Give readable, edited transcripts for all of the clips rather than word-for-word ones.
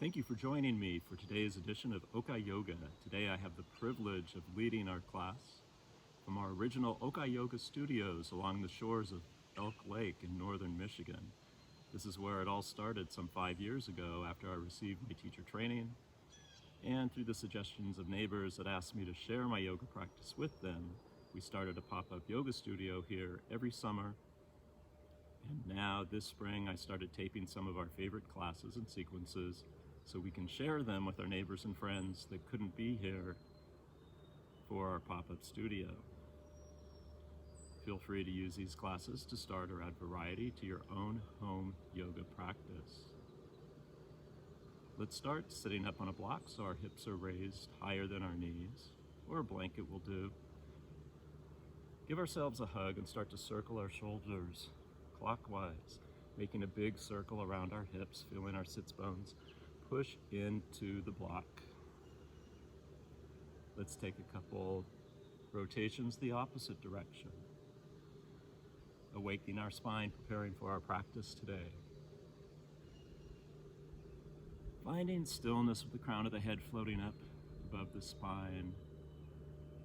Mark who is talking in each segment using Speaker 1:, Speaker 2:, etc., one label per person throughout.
Speaker 1: Thank you for joining me for today's edition of Okaiyoga. Today I have the privilege of leading our class from our original Okaiyoga studios along the shores of Elk Lake in northern Michigan. This is where it all started some 5 years ago after I received my teacher training and through the suggestions of neighbors that asked me to share my yoga practice with them. We started a pop-up yoga studio here every summer. And now this spring I started taping some of our favorite classes and sequences so we can share them with our neighbors and friends that couldn't be here for our pop-up studio. Feel free to use these classes to start or add variety to your own home yoga practice. Let's start sitting up on a block so our hips are raised higher than our knees, or a blanket will do. Give ourselves a hug and start to circle our shoulders clockwise, making a big circle around our hips, feeling our sits bones push into the block. Let's take a couple rotations the opposite direction, awakening our spine, preparing for our practice today. Finding stillness with the crown of the head floating up above the spine.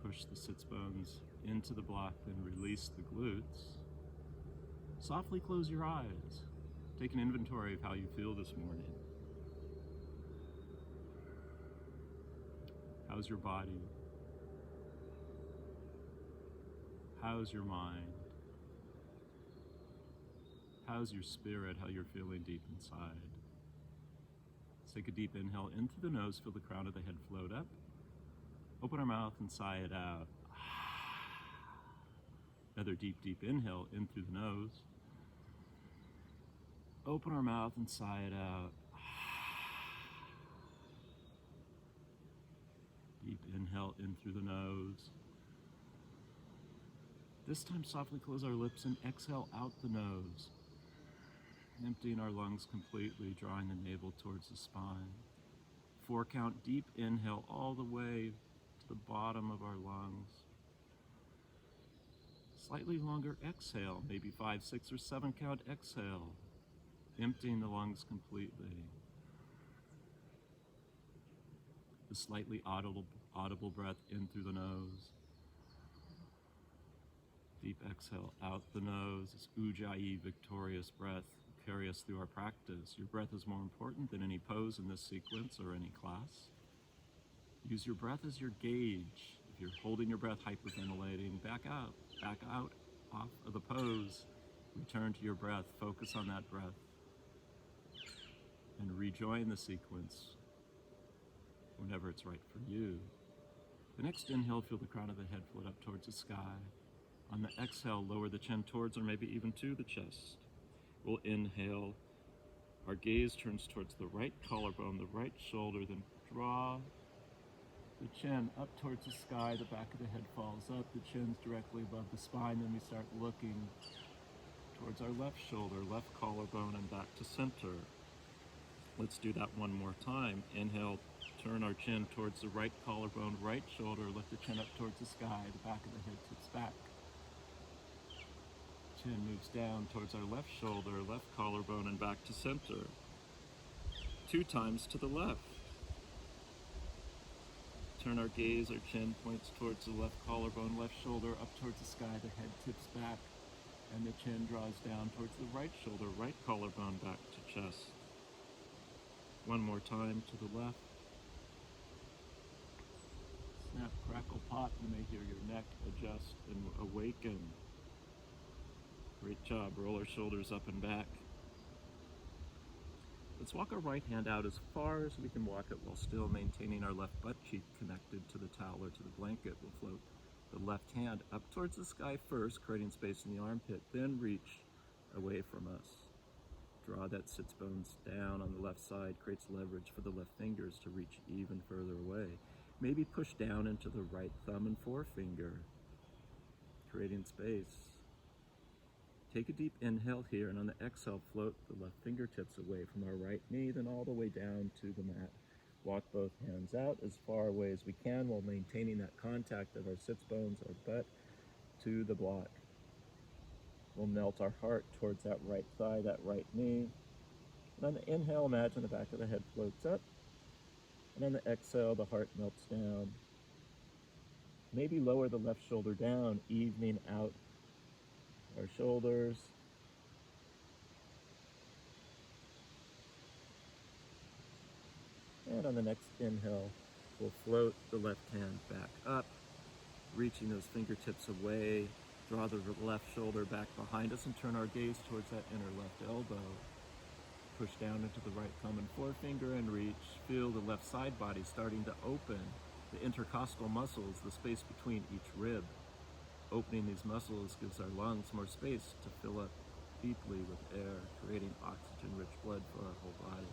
Speaker 1: Push the sits bones into the block, then release the glutes. Softly close your eyes. Take an inventory of how you feel this morning. How's your body? How's your mind? How's your spirit, how you're feeling deep inside? Let's take a deep inhale in through the nose, feel the crown of the head float up. Open our mouth and sigh it out. Another deep, deep inhale in through the nose. Open our mouth and sigh it out. Deep inhale in through the nose. This time softly close our lips and exhale out the nose, emptying our lungs completely, drawing the navel towards the spine. 4 count deep inhale all the way to the bottom of our lungs. Slightly longer exhale, maybe 5, 6, or 7 count exhale, emptying the lungs completely. The slightly audible breath in through the nose. Deep exhale out the nose. This Ujjayi victorious breath will carry us through our practice. Your breath is more important than any pose in this sequence or any class. Use your breath as your gauge. If you're holding your breath, hyperventilating, back out off of the pose. Return to your breath. Focus on that breath. And rejoin the sequence whenever it's right for you. The next inhale, feel the crown of the head float up towards the sky. On the exhale, lower the chin towards or maybe even to the chest. We'll inhale. Our gaze turns towards the right collarbone, the right shoulder, then draw the chin up towards the sky. The back of the head falls up, the chin's directly above the spine. Then we start looking towards our left shoulder, left collarbone, and back to center. Let's do that one more time. Inhale, turn our chin towards the right collarbone, right shoulder, lift the chin up towards the sky, the back of the head tips back. Chin moves down towards our left shoulder, left collarbone, and back to center. 2 times to the left. Turn our gaze, our chin points towards the left collarbone, left shoulder, up towards the sky, the head tips back, and the chin draws down towards the right shoulder, right collarbone, back to chest. One more time to the left. Snap, crackle, pop. You may hear your neck adjust and awaken. Great job. Roll our shoulders up and back. Let's walk our right hand out as far as we can walk it while still maintaining our left butt cheek connected to the towel or to the blanket. We'll float the left hand up towards the sky first, creating space in the armpit, then reach away from us. Draw that sits bones down on the left side, creates leverage for the left fingers to reach even further away. Maybe push down into the right thumb and forefinger, creating space. Take a deep inhale here, and on the exhale, float the left fingertips away from our right knee, then all the way down to the mat. Walk both hands out as far away as we can while maintaining that contact of our sits bones, our butt, to the block. We'll melt our heart towards that right thigh, that right knee. And on the inhale, imagine the back of the head floats up. And on the exhale, the heart melts down. Maybe lower the left shoulder down, evening out our shoulders. And on the next inhale, we'll float the left hand back up, reaching those fingertips away. Draw the left shoulder back behind us and turn our gaze towards that inner left elbow. Push down into the right thumb and forefinger and reach. Feel the left side body starting to open. The intercostal muscles, the space between each rib. Opening these muscles gives our lungs more space to fill up deeply with air, creating oxygen-rich blood for our whole body.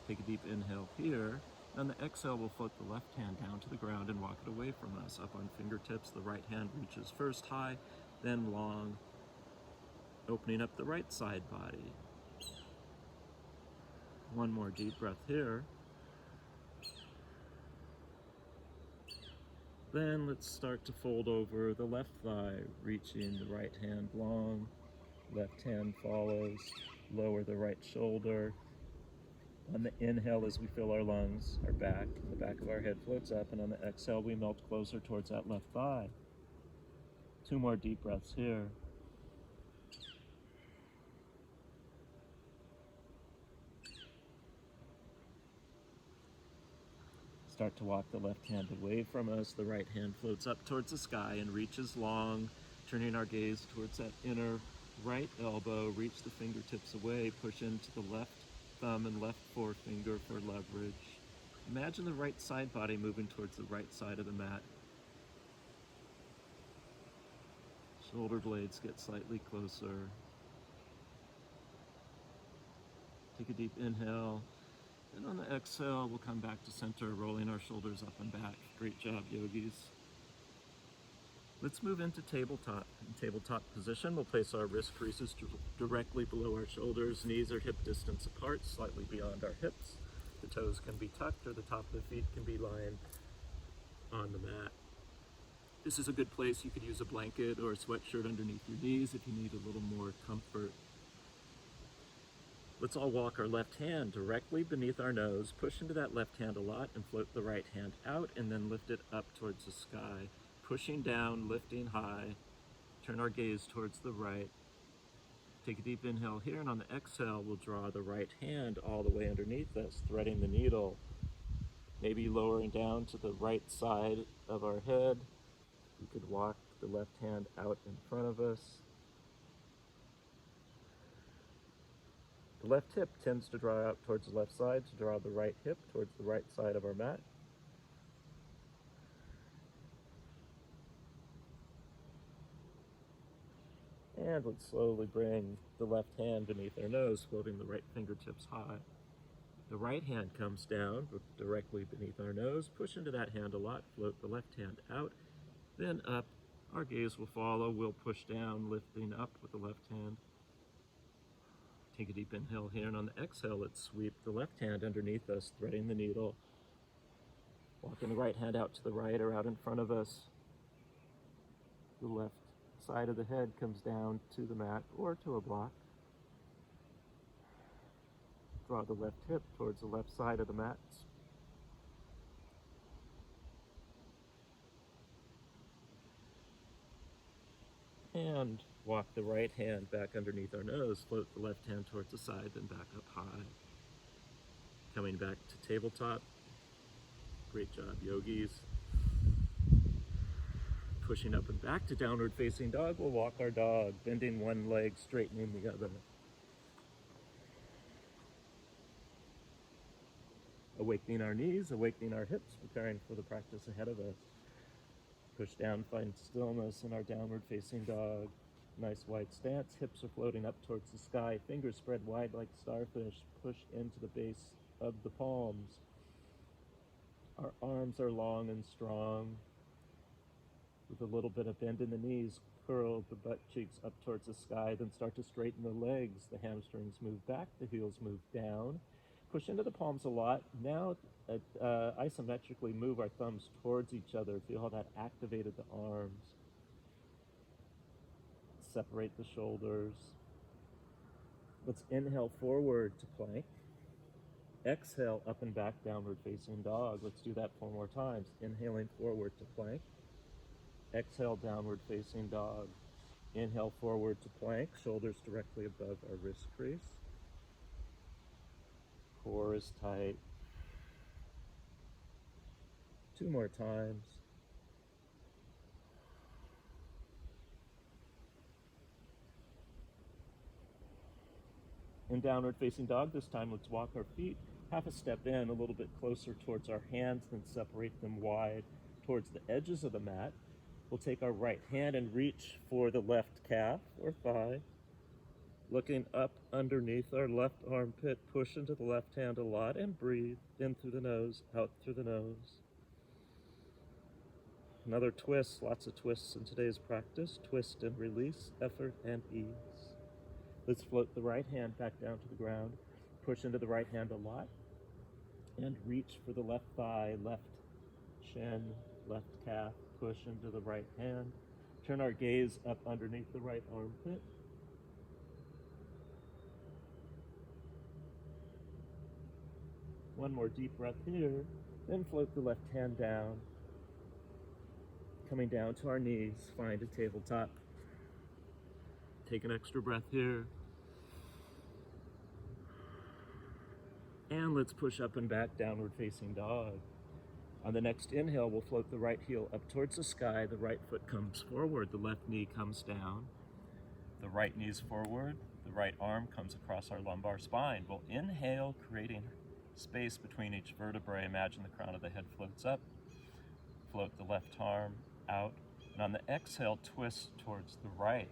Speaker 1: Take a deep inhale here. On the exhale, we'll float the left hand down to the ground and walk it away from us. Up on fingertips, the right hand reaches first high, then long, opening up the right side body. One more deep breath here. Then let's start to fold over the left thigh, reaching the right hand long, left hand follows, lower the right shoulder. On the inhale, as we fill our lungs, our back, the back of our head floats up, and on the exhale, we melt closer towards that left thigh. 2 more deep breaths here. Start to walk the left hand away from us. The right hand floats up towards the sky and reaches long, turning our gaze towards that inner right elbow. Reach the fingertips away, push into the left thumb and left forefinger for leverage. Imagine the right side body moving towards the right side of the mat. Shoulder blades get slightly closer. Take a deep inhale. And on the exhale, we'll come back to center, rolling our shoulders up and back. Great job, yogis. Let's move into tabletop. In tabletop position, we'll place our wrist creases directly below our shoulders. Knees are hip distance apart, slightly beyond our hips. The toes can be tucked, or the top of the feet can be lying on the mat. This is a good place. You could use a blanket or a sweatshirt underneath your knees if you need a little more comfort. Let's all walk our left hand directly beneath our nose, push into that left hand a lot, and float the right hand out, and then lift it up towards the sky. Pushing down, lifting high, turn our gaze towards the right. Take a deep inhale here, and on the exhale, we'll draw the right hand all the way underneath us, threading the needle. Maybe lowering down to the right side of our head. We could walk the left hand out in front of us. The left hip tends to draw out towards the left side, to draw the right hip towards the right side of our mat. And let's slowly bring the left hand beneath our nose, floating the right fingertips high. The right hand comes down directly beneath our nose. Push into that hand a lot, float the left hand out, then up. Our gaze will follow. We'll push down, lifting up with the left hand. Take a deep inhale here, and on the exhale, let's sweep the left hand underneath us, threading the needle. Walking the right hand out to the right or out in front of us. The left side of the head comes down to the mat or to a block. Draw the left hip towards the left side of the mat. And walk the right hand back underneath our nose, float the left hand towards the side, then back up high. Coming back to tabletop. Great job, yogis. Pushing up and back to downward facing dog, we'll walk our dog, bending one leg, straightening the other. Awakening our knees, awakening our hips, preparing for the practice ahead of us. Push down, find stillness in our downward facing dog. Nice wide stance, hips are floating up towards the sky, fingers spread wide like starfish. Push into the base of the palms. Our arms are long and strong. With a little bit of bend in the knees, curl the butt cheeks up towards the sky, then start to straighten the legs. The hamstrings move back, the heels move down. Push into the palms a lot. Now isometrically move our thumbs towards each other. Feel how that activated the arms. Separate the shoulders. Let's inhale forward to plank. Exhale, up and back, downward facing dog. Let's do that 4 more times. Inhaling forward to plank. Exhale, downward facing dog. Inhale forward to plank, shoulders directly above our wrist crease. Core is tight. 2 more times. In downward facing dog, this time let's walk our feet half a step in, a little bit closer towards our hands, then separate them wide towards the edges of the mat. We'll take our right hand and reach for the left calf or thigh. Looking up underneath our left armpit, push into the left hand a lot and breathe in through the nose, out through the nose. Another twist, lots of twists in today's practice. Twist and release, effort and ease. Let's float the right hand back down to the ground. Push into the right hand a lot. And reach for the left thigh, left shin, left calf. Push into the right hand. Turn our gaze up underneath the right armpit. One more deep breath here. Then float the left hand down. Coming down to our knees, find a tabletop. Take an extra breath here. And let's push up and back, downward facing dog. On the next inhale, we'll float the right heel up towards the sky. The right foot comes forward. The left knee comes down. The right knee's forward. The right arm comes across our lumbar spine. We'll inhale, creating space between each vertebrae. Imagine the crown of the head floats up. Float the left arm out. And on the exhale, twist towards the right.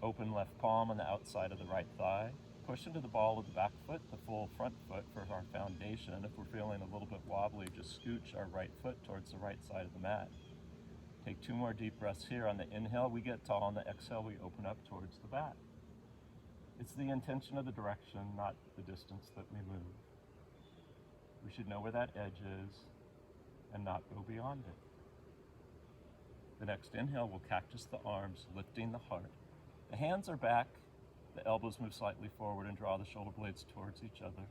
Speaker 1: Open left palm on the outside of the right thigh. Push into the ball of the back foot, the full front foot for our foundation. If we're feeling a little bit wobbly, just scooch our right foot towards the right side of the mat. Take 2 more deep breaths here. On the inhale, we get tall. On the exhale, we open up towards the back. It's the intention of the direction, not the distance that we move. We should know where that edge is and not go beyond it. The next inhale, we'll cactus the arms, lifting the heart. The hands are back. The elbows move slightly forward and draw the shoulder blades towards each other.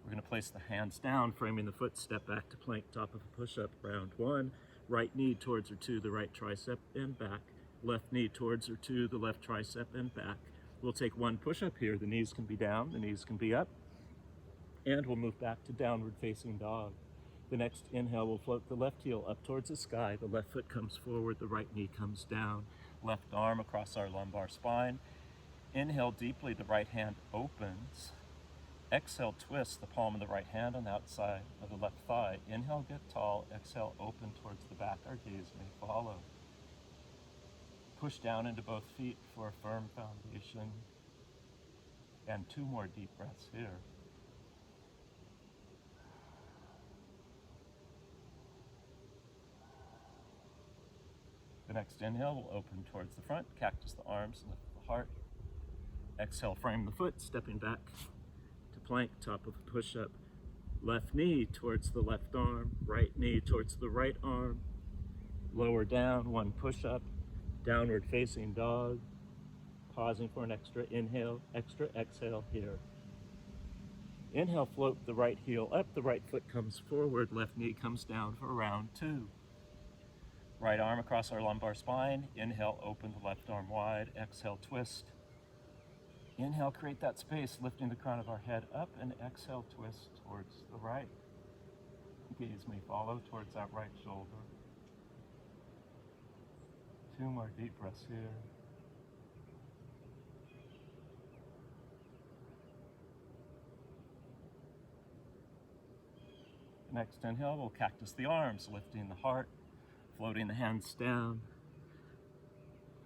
Speaker 1: We're going to place the hands down, framing the foot, step back to plank, top of a push-up, round 1. Right knee towards or to the right tricep and back. Left knee towards or to the left tricep and back. We'll take 1 push-up here. The knees can be down, the knees can be up. And we'll move back to downward facing dog. The next inhale, we'll float the left heel up towards the sky. The left foot comes forward, the right knee comes down. Left arm across our lumbar spine. Inhale deeply, the right hand opens. Exhale, twist the palm of the right hand on the outside of the left thigh. Inhale, get tall. Exhale, open towards the back. Our gaze may follow. Push down into both feet for a firm foundation. And 2 more deep breaths here. The next inhale will open towards the front, cactus the arms, lift the heart. Exhale, frame the foot, stepping back to plank, top of a push-up. Left knee towards the left arm, right knee towards the right arm. Lower down, 1 push-up, downward facing dog. Pausing for an extra inhale, extra exhale here. Inhale, float the right heel up, the right foot comes forward, left knee comes down for round 2. Right arm across our lumbar spine. Inhale, open the left arm wide. Exhale, twist. Inhale, create that space, lifting the crown of our head up, and exhale, twist towards the right. Gaze may follow towards that right shoulder. 2 more deep breaths here. Next inhale, we'll cactus the arms, lifting the heart. Floating the hands down,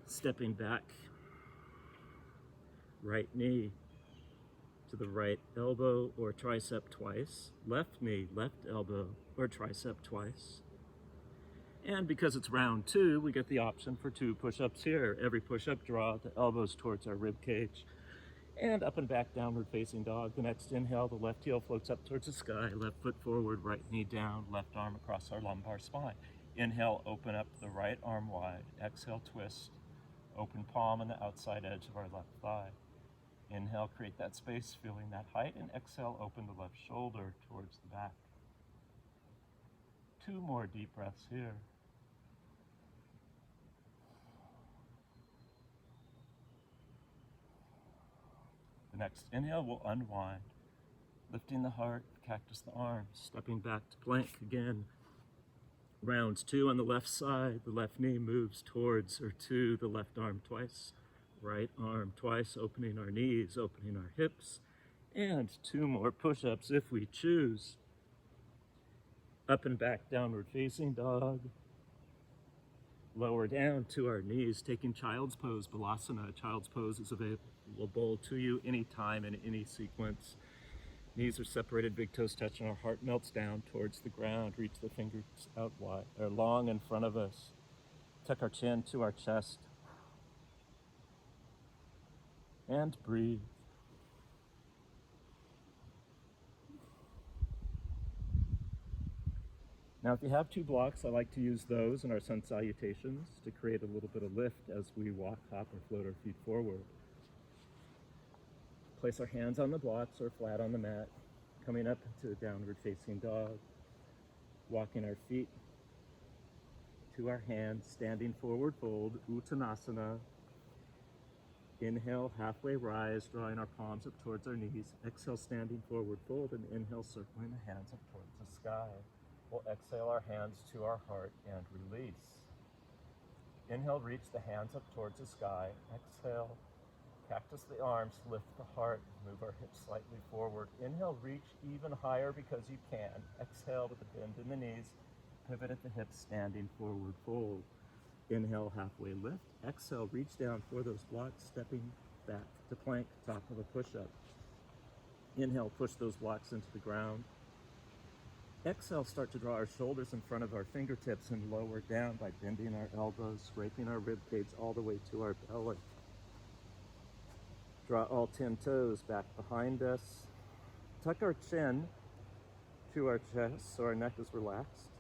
Speaker 1: stepping back, right knee to the right elbow or tricep twice, left knee, left elbow or tricep twice. And because it's round 2, we get the option for 2 push-ups here. Every push-up, draw the elbows towards our rib cage. And up and back, downward facing dog. The next inhale, the left heel floats up towards the sky, left foot forward, right knee down, left arm across our lumbar spine. Inhale, open up the right arm wide. Exhale, twist. Open palm on the outside edge of our left thigh. Inhale, create that space, feeling that height, and exhale, open the left shoulder towards the back. 2 more deep breaths here. The next inhale will unwind, lifting the heart, cactus the arms, stepping back to plank again. Rounds 2 on the left side, the left knee moves towards or to the left arm twice, right arm twice, opening our knees, opening our hips, and 2 more push-ups if we choose. Up and back, downward facing dog. Lower down to our knees, taking child's pose, Balasana. Child's pose is available to you anytime in any sequence. Knees are separated, big toes touching, our heart melts down towards the ground. Reach the fingers out wide, or long in front of us. Tuck our chin to our chest. And breathe. Now, if you have 2 blocks, I like to use those in our sun salutations to create a little bit of lift as we walk, hop, or float our feet forward. Place our hands on the blocks or flat on the mat, coming up to a downward facing dog, walking our feet to our hands, standing forward fold, Uttanasana. Inhale, halfway rise, drawing our palms up towards our knees. Exhale, standing forward fold, and inhale, circling the hands up towards the sky. We'll exhale our hands to our heart and release. Inhale, reach the hands up towards the sky. Exhale, cactus the arms, lift the heart, move our hips slightly forward. Inhale, reach even higher because you can. Exhale with a bend in the knees, pivot at the hips, standing forward fold. Inhale, halfway lift. Exhale, reach down for those blocks, stepping back to plank, top of a push-up. Inhale, push those blocks into the ground. Exhale, start to draw our shoulders in front of our fingertips and lower down by bending our elbows, scraping our rib cage all the way to our belly. Draw all 10 toes back behind us. Tuck our chin to our chest so our neck is relaxed.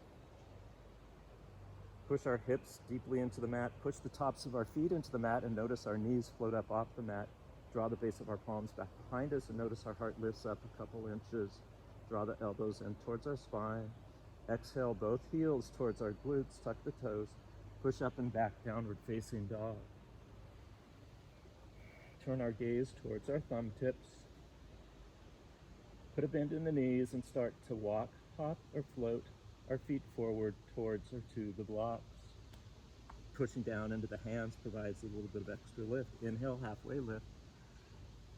Speaker 1: Push our hips deeply into the mat. Push the tops of our feet into the mat and notice our knees float up off the mat. Draw the base of our palms back behind us and notice our heart lifts up a couple inches. Draw the elbows in towards our spine. Exhale, both heels towards our glutes. Tuck the toes. Push up and back, downward facing dog. Turn our gaze towards our thumb tips. Put a bend in the knees and start to walk, hop, or float our feet forward towards or to the blocks. Pushing down into the hands provides a little bit of extra lift. Inhale, halfway lift.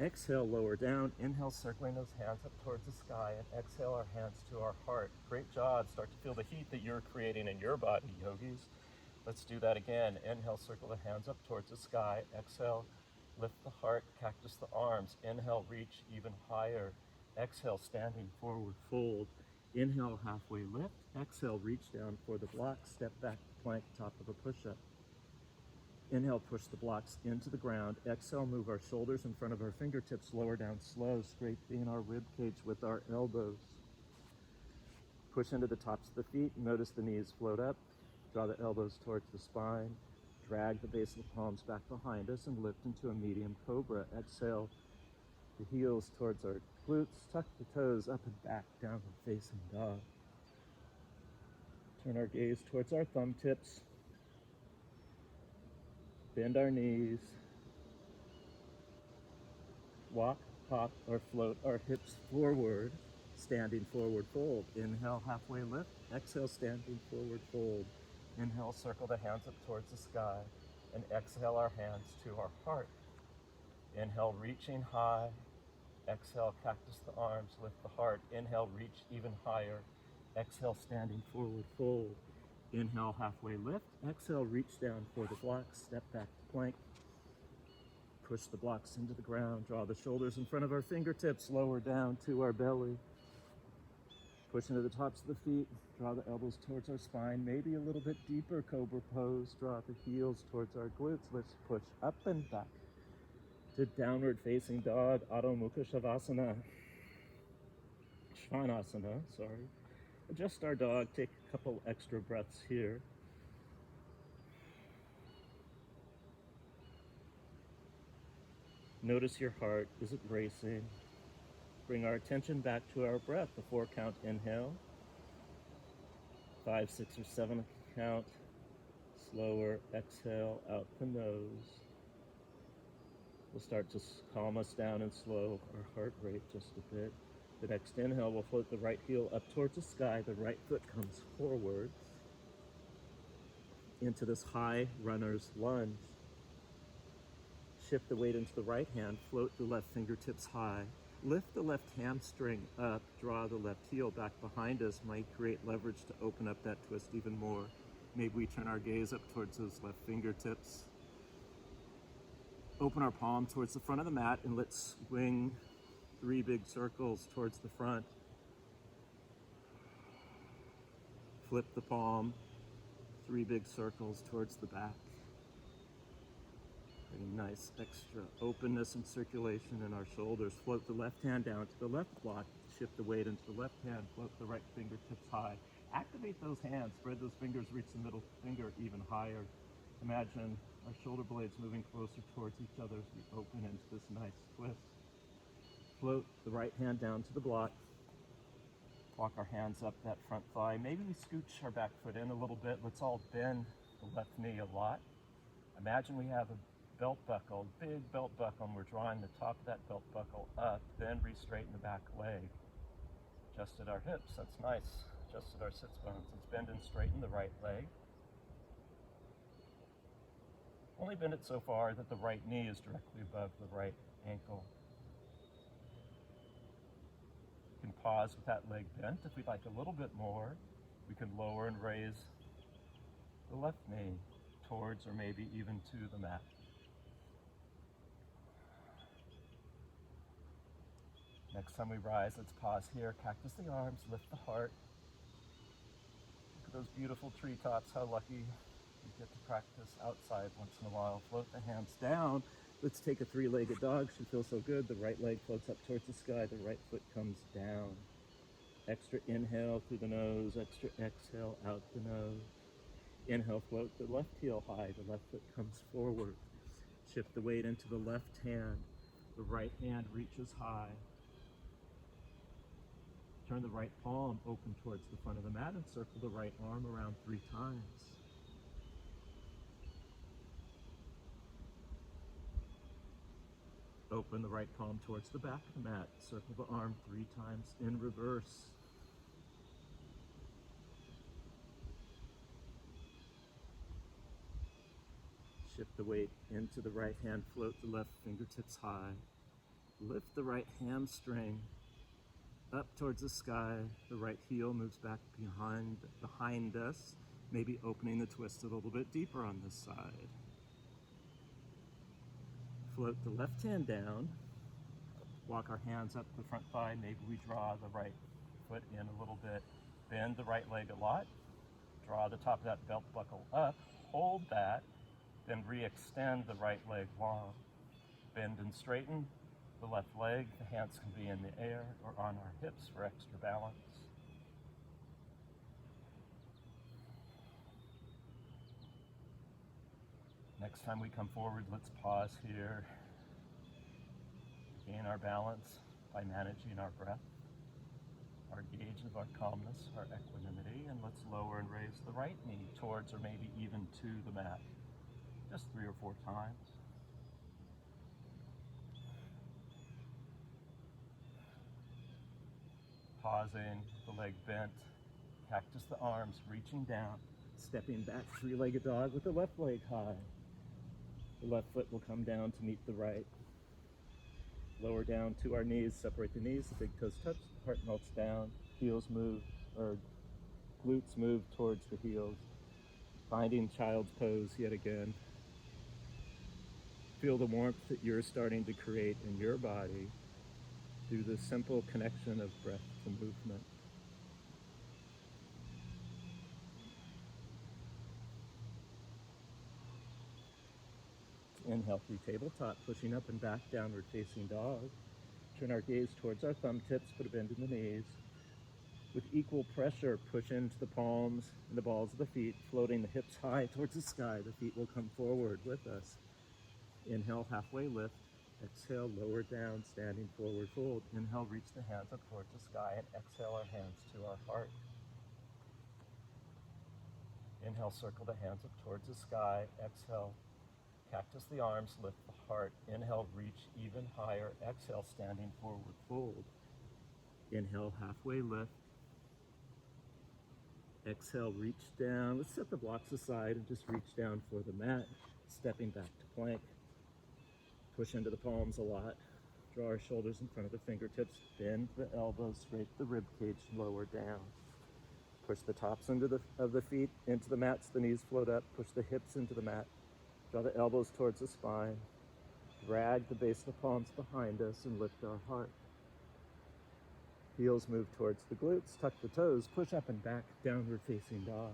Speaker 1: Exhale, lower down. Inhale, circling those hands up towards the sky, and exhale our hands to our heart. Great job. Start to feel the heat that you're creating in your body, yogis. Let's do that again. Inhale, circle the hands up towards the sky. Exhale, lift the heart, cactus the arms. Inhale, reach even higher. Exhale, standing forward fold. Inhale, halfway lift. Exhale, reach down for the block. Step back to plank, top of a push-up. Inhale, push the blocks into the ground. Exhale, move our shoulders in front of our fingertips, lower down slow, straightening our rib cage with our elbows. Push into the tops of the feet. Notice the knees float up. Draw the elbows towards the spine. Drag the base of the palms back behind us and lift into a medium cobra. Exhale, the heels towards our glutes. Tuck the toes up and back, downward facing dog. Turn our gaze towards our thumb tips. Bend our knees. Walk, hop, or float our hips forward, standing forward fold. Inhale, halfway lift. Exhale, standing forward fold. Inhale, circle the hands up towards the sky. And exhale our hands to our heart. Inhale, reaching high. Exhale, cactus the arms, lift the heart. Inhale, reach even higher. Exhale, standing forward fold. Inhale, halfway lift. Exhale, reach down for the blocks. Step back to plank. Push the blocks into the ground. Draw the shoulders in front of our fingertips. Lower down to our belly. Push into the tops of the feet. Draw the elbows towards our spine. Maybe a little bit deeper cobra pose. Draw the heels towards our glutes. Let's push up and back to downward facing dog, Adho Mukha Shavasana. Svanasana, sorry. Adjust our dog, take a couple extra breaths here. Notice your heart. Is it racing? Bring our attention back to our breath. The 4 count inhale. 5, 6, or 7 count. Slower exhale out the nose. We'll start to calm us down and slow our heart rate just a bit. The next inhale, we'll float the right heel up towards the sky. The right foot comes forward into this high runner's lunge. Shift the weight into the right hand. Float the left fingertips high. Lift the left hamstring up. Draw the left heel back behind us. Might create leverage to open up that twist even more. Maybe we turn our gaze up towards those left fingertips. Open our palm towards the front of the mat and let's swing 3 big circles towards the front. Flip the palm, 3 big circles towards the back. Bring nice extra openness and circulation in our shoulders. Float the left hand down to the left block. Shift the weight into the left hand. Float the right fingertips high. Activate those hands. Spread those fingers. Reach the middle finger even higher. Imagine our shoulder blades moving closer towards each other as we open into this nice twist. Float the right hand down to the block. Walk our hands up that front thigh. Maybe we scooch our back foot in a little bit. Let's all bend the left knee a lot. Imagine we have a belt buckle, big belt buckle, and we're drawing the top of that belt buckle up, then re-straighten the back leg. Adjusted our hips, that's nice. Adjusted our sits bones. Let's bend and straighten the right leg. Only bend it so far that the right knee is directly above the right ankle. We can pause with that leg bent. If we'd like a little bit more, we can lower and raise the left knee towards or maybe even to the mat. Next time we rise, let's pause here. Cactus the arms, lift the heart. Look at those beautiful treetops. How lucky we get to practice outside once in a while. Float the hands down. Let's take a 3-legged dog. Should feel so good. The right leg floats up towards the sky. The right foot comes down. Extra inhale through the nose. Extra exhale out the nose. Inhale, float the left heel high. The left foot comes forward. Shift the weight into the left hand. The right hand reaches high. Turn the right palm open towards the front of the mat and circle the right arm around 3 times. Open the right palm towards the back of the mat. Circle the arm 3 times in reverse. Shift the weight into the right hand. Float the left fingertips high. Lift the right hamstring up towards the sky. The right heel moves back behind us, maybe opening the twist a little bit deeper on this side. Float the left hand down. Walk our hands up the front thigh. Maybe we draw the right foot in a little bit. Bend the right leg a lot. Draw the top of that belt buckle up. Hold that. Then re-extend the right leg long. Bend and straighten the left leg. The hands can be in the air or on our hips for extra balance. Next time we come forward, let's pause here. Gain our balance by managing our breath, our gauge of our calmness, our equanimity, and let's lower and raise the right knee towards or maybe even to the mat. Just 3 or 4 times. Pausing, the leg bent, cactus the arms, reaching down, stepping back, 3-legged dog with the left leg high. The left foot will come down to meet the right. Lower down to our knees, separate the knees, the big toes touch, the heart melts down, heels move, or glutes move towards the heels. Finding child's pose yet again. Feel the warmth that you're starting to create in your body through the simple connection of breath to movement. Inhale through tabletop, pushing up and back, downward facing dog. Turn our gaze towards our thumb tips, put a bend in the knees. With equal pressure, push into the palms and the balls of the feet, floating the hips high towards the sky. The feet will come forward with us. Inhale, halfway lift. Exhale, lower down, standing forward fold. Inhale, reach the hands up towards the sky, and exhale our hands to our heart. Inhale, circle the hands up towards the sky. Exhale, cactus the arms, lift the heart. Inhale, reach even higher. Exhale, standing forward fold. Inhale, halfway lift. Exhale, reach down. Let's set the blocks aside and just reach down for the mat. Stepping back to plank. Push into the palms a lot. Draw our shoulders in front of the fingertips. Bend the elbows, scrape the rib cage, lower down. Push the tops of the feet into the mat so the knees float up. Push the hips into the mat. Draw the elbows towards the spine. Drag the base of the palms behind us and lift our heart. Heels move towards the glutes. Tuck the toes. Push up and back, downward facing dog.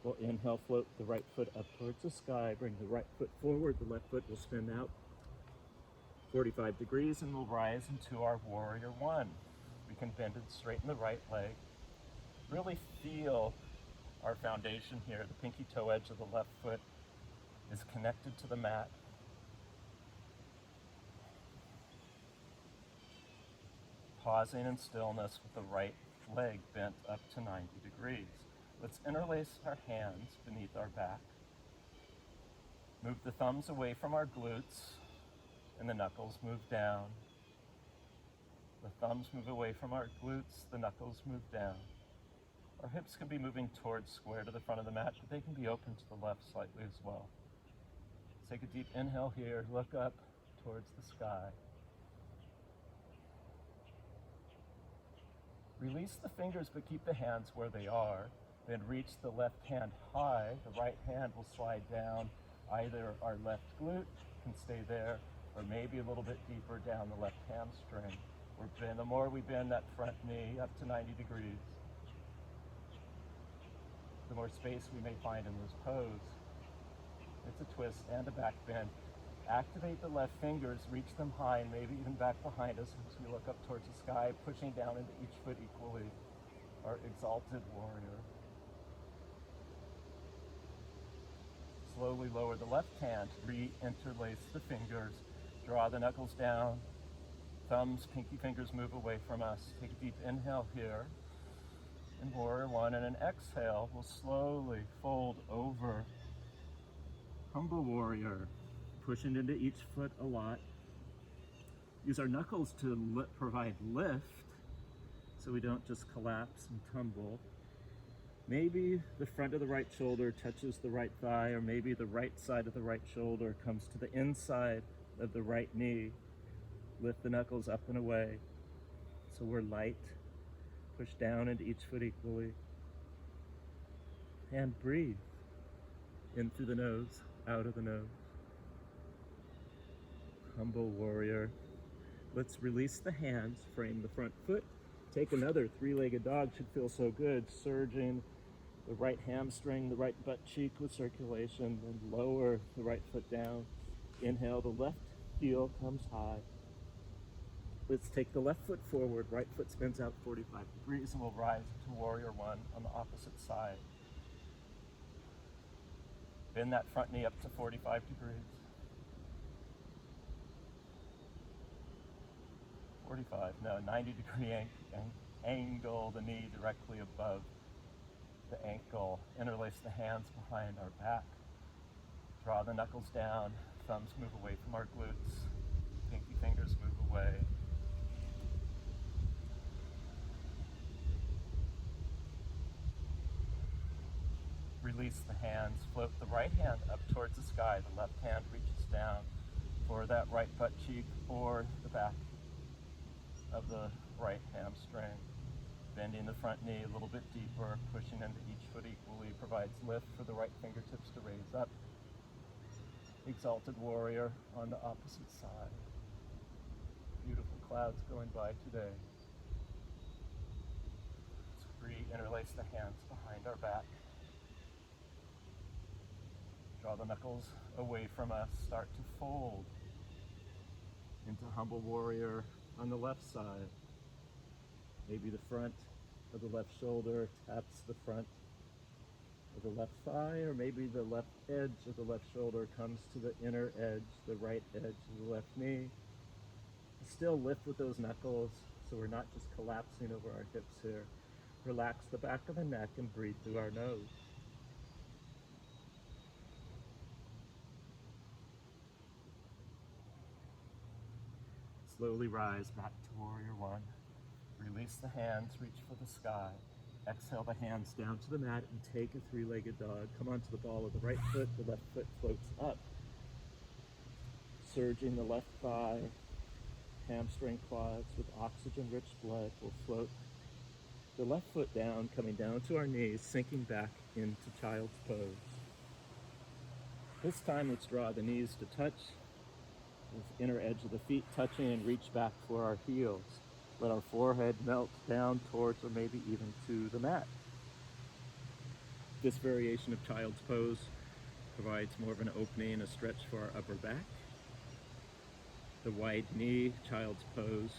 Speaker 1: We'll inhale, float the right foot up towards the sky. Bring the right foot forward. The left foot will spin out 45 degrees and we'll rise into our warrior one. We can bend and straighten the right leg. Really feel our foundation here. The pinky toe edge of the left foot is connected to the mat. Pausing in stillness with the right leg bent up to 90 degrees. Let's interlace our hands beneath our back. Move the thumbs away from our glutes and the knuckles move down. The thumbs move away from our glutes, the knuckles move down. Our hips can be moving towards square to the front of the mat, but they can be open to the left slightly as well. Take a deep inhale here, look up towards the sky. Release the fingers, but keep the hands where they are. Then reach the left hand high. The right hand will slide down either our left glute, can stay there, or maybe a little bit deeper down the left hamstring. The more we bend that front knee up to 90 degrees, the more space we may find in this pose. It's a twist and a back bend. Activate the left fingers, reach them high, and maybe even back behind us as we look up towards the sky, pushing down into each foot equally, our exalted warrior. Slowly lower the left hand, re-interlace the fingers, draw the knuckles down, thumbs, pinky fingers move away from us. Take a deep inhale here in warrior one, and an exhale, we'll slowly fold over. Humble warrior, pushing into each foot a lot. Use our knuckles to provide lift so we don't just collapse and tumble. Maybe the front of the right shoulder touches the right thigh, or maybe the right side of the right shoulder comes to the inside of the right knee. Lift the knuckles up and away so we're light. Push down into each foot equally. And breathe. In through the nose, out of the nose. Humble warrior. Let's release the hands, frame the front foot. Take another three-legged dog, should feel so good. Surging the right hamstring, the right butt cheek with circulation, then lower the right foot down. Inhale, the left heel comes high. Let's take the left foot forward, right foot spins out 45 degrees, and we'll rise to warrior one on the opposite side. Bend that front knee up to 45 degrees. 45, no, 90-degree angle, the knee directly above the ankle. Interlace the hands behind our back. Draw the knuckles down, thumbs move away from our glutes, pinky fingers move away. Release the hands, float the right hand up towards the sky. The left hand reaches down for that right butt cheek or the back of the right hamstring. Bending the front knee a little bit deeper, pushing into each foot equally, provides lift for the right fingertips to raise up. Exalted warrior on the opposite side. Beautiful clouds going by today. Let's re-interlace the hands behind our back. Draw the knuckles away from us, start to fold into humble warrior on the left side. Maybe the front of the left shoulder taps the front of the left thigh, or maybe the left edge of the left shoulder comes to the inner edge, the right edge of the left knee. Still lift with those knuckles, so we're not just collapsing over our hips here. Relax the back of the neck and breathe through our nose. Slowly rise back to Warrior One. Release the hands, reach for the sky. Exhale the hands down to the mat and take a three-legged dog. Come onto the ball of the right foot, the left foot floats up. Surging the left thigh, hamstring quads with oxygen-rich blood will float the left foot down, coming down to our knees, sinking back into Child's Pose. This time let's draw the knees to touch, the inner edge of the feet touching, and reach back for our heels. Let our forehead melt down towards or maybe even to the mat. This variation of Child's Pose provides more of an opening, a stretch for our upper back. The wide knee, Child's Pose,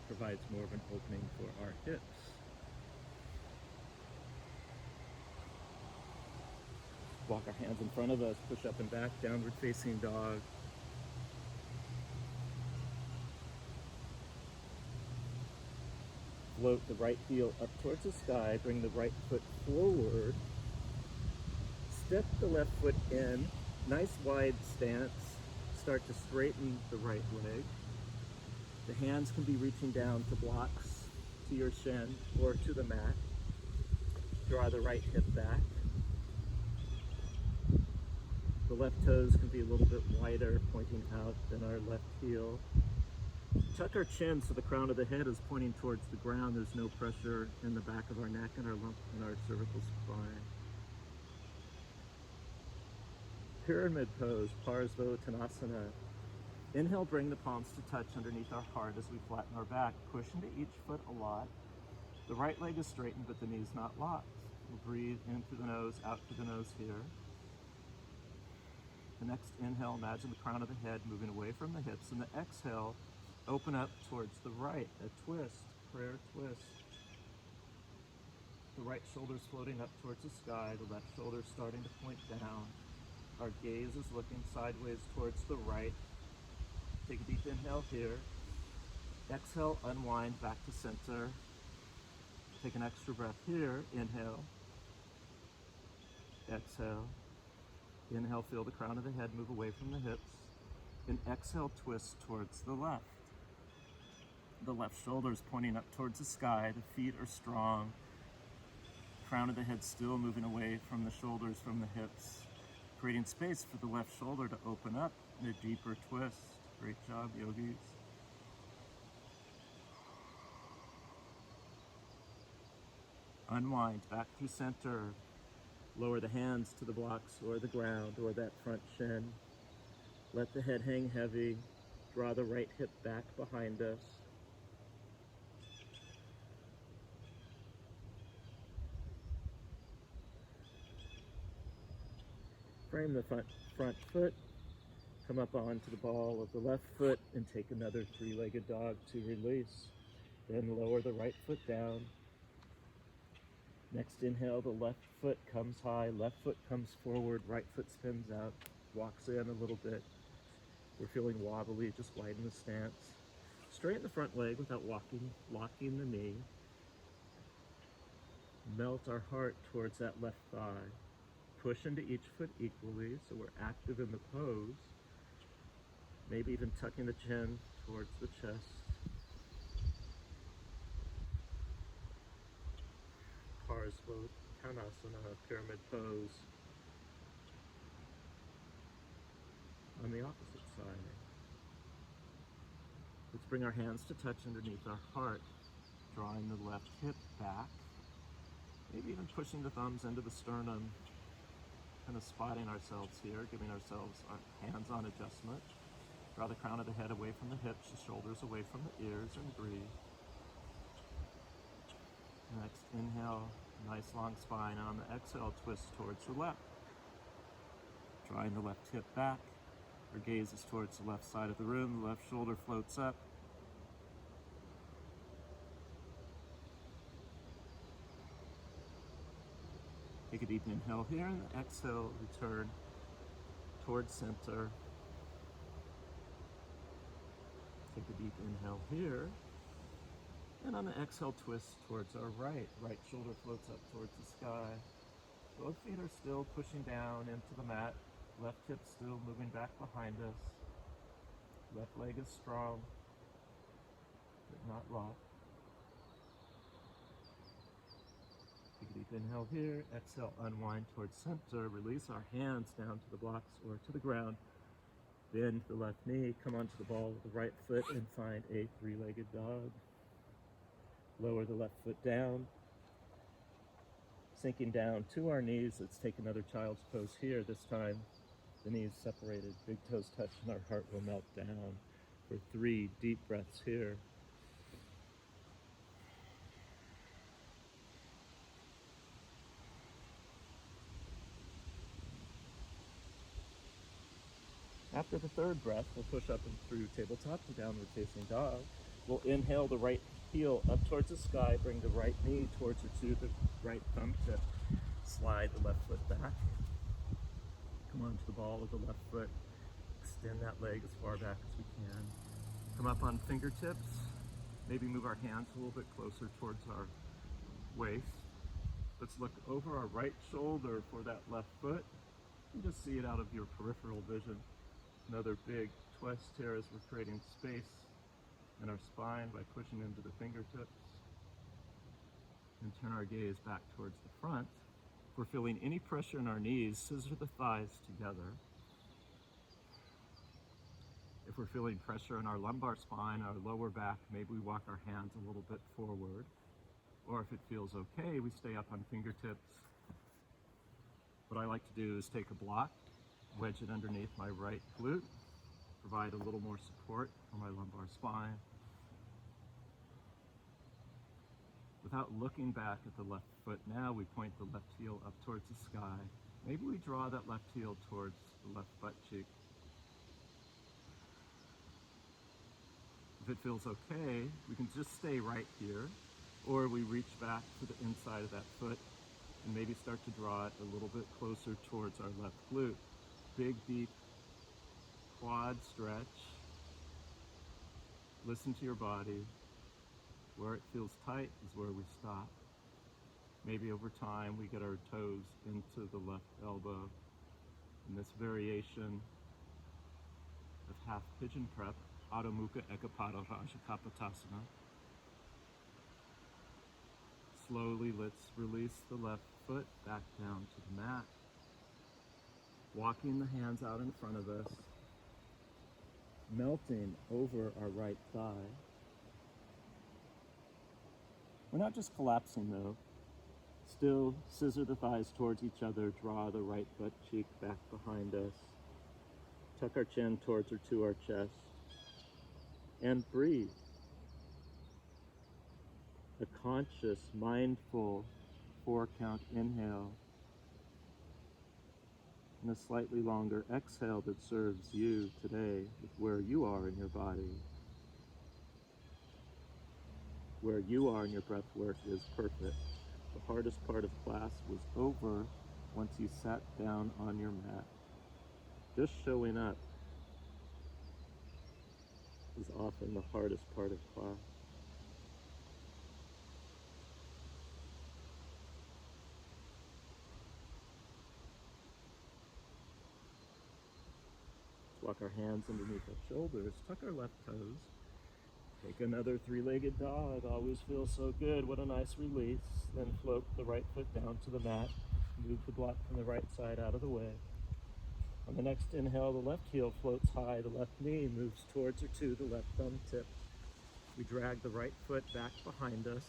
Speaker 1: provides more of an opening for our hips. Walk our hands in front of us, push up and back, downward facing dog. Float the right heel up towards the sky, bring the right foot forward. Step the left foot in, nice wide stance. Start to straighten the right leg. The hands can be reaching down to blocks, to your shin, or to the mat. Draw the right hip back. The left toes can be a little bit wider, pointing out than our left heel. Tuck our chin so the crown of the head is pointing towards the ground. There's no pressure in the back of our neck and our lump in our cervical spine. Pyramid pose, Parzvo, Tanasana. Inhale, bring the palms to touch underneath our heart as we flatten our back. Push into each foot a lot. The right leg is straightened, but the knee's not locked. We'll breathe in through the nose, out through the nose here. The next inhale, imagine the crown of the head moving away from the hips. And the exhale, open up towards the right, a twist, prayer twist. The right shoulder's floating up towards the sky, the left shoulder starting to point down. Our gaze is looking sideways towards the right. Take a deep inhale here. Exhale, unwind back to center. Take an extra breath here. Inhale. Exhale. Inhale, feel the crown of the head move away from the hips. And exhale, twist towards the left. The left shoulder is pointing up towards the sky. The feet are strong. Crown of the head still moving away from the shoulders, from the hips. Creating space for the left shoulder to open up in a deeper twist. Great job, yogis. Unwind back through center. Lower the hands to the blocks or the ground or that front shin. Let the head hang heavy. Draw the right hip back behind us. Frame the front foot. Come up onto the ball of the left foot and take another three-legged dog to release. Then lower the right foot down. Next inhale, the left foot comes high, left foot comes forward, right foot spins out, walks in a little bit. We're feeling wobbly, just widen the stance. Straighten the front leg without locking the knee. Melt our heart towards that left thigh. Push into each foot equally, so we're active in the pose. Maybe even tucking the chin towards the chest. Parzvo, Tanasana, pyramid pose. On the opposite side. Let's bring our hands to touch underneath our heart, drawing the left hip back. Maybe even pushing the thumbs into the sternum, kind of spotting ourselves here, giving ourselves our hands-on adjustment. Draw the crown of the head away from the hips, the shoulders away from the ears, and breathe. Next, inhale, nice long spine, and on the exhale, twist towards the left. Drawing the left hip back. Our gaze is towards the left side of the room, the left shoulder floats up. Take a deep inhale here, and exhale, return towards center. Take a deep inhale here, and on the exhale, twist towards our right. Right shoulder floats up towards the sky. Both feet are still pushing down into the mat. Left hip still moving back behind us. Left leg is strong, but not locked. Take a deep inhale here. Exhale, unwind towards center. Release our hands down to the blocks or to the ground. Bend the left knee. Come onto the ball with the right foot and find a three-legged dog. Lower the left foot down. Sinking down to our knees. Let's take another child's pose here. This time, the knees separated. Big toes touch and our heart will melt down. For 3 deep breaths here. After the third breath, we'll push up and through tabletop to downward facing dog. We'll inhale the right heel up towards the sky, bring the right knee towards or to the right thumb tip. Slide the left foot back. Come onto the ball with the left foot. Extend that leg as far back as we can. Come up on fingertips. Maybe move our hands a little bit closer towards our waist. Let's look over our right shoulder for that left foot. And just see it out of your peripheral vision. Another big twist here as we're creating space in our spine by pushing into the fingertips. And turn our gaze back towards the front. If we're feeling any pressure in our knees, scissor the thighs together. If we're feeling pressure in our lumbar spine, our lower back, maybe we walk our hands a little bit forward. Or if it feels okay, we stay up on fingertips. What I like to do is take a block, wedge it underneath my right glute, provide a little more support for my lumbar spine. Without looking back at the left foot now, we point the left heel up towards the sky. Maybe we draw that left heel towards the left butt cheek. If it feels okay, we can just stay right here, or we reach back to the inside of that foot and maybe start to draw it a little bit closer towards our left glute. Big, deep quad stretch. Listen to your body. Where it feels tight is where we stop. Maybe over time we get our toes into the left elbow. In this variation of half pigeon prep, Adho Mukha Ekapada Raja Kapotasana. Slowly, let's release the left foot back down to the mat. Walking the hands out in front of us, melting over our right thigh. We're not just collapsing though. Still scissor the thighs towards each other, draw the right butt cheek back behind us. Tuck our chin towards or to our chest. And breathe. A conscious, mindful 4-count inhale. And a slightly longer exhale that serves you today with where you are in your body. Where you are in your breath work is perfect. The hardest part of class was over once you sat down on your mat. Just showing up is often the hardest part of class. Walk our hands underneath our shoulders, tuck our left toes. Take another 3-legged dog, always feels so good. What a nice release. Then float the right foot down to the mat. Move the block from the right side out of the way. On the next inhale, the left heel floats high. The left knee moves towards or to the left thumb tip. We drag the right foot back behind us.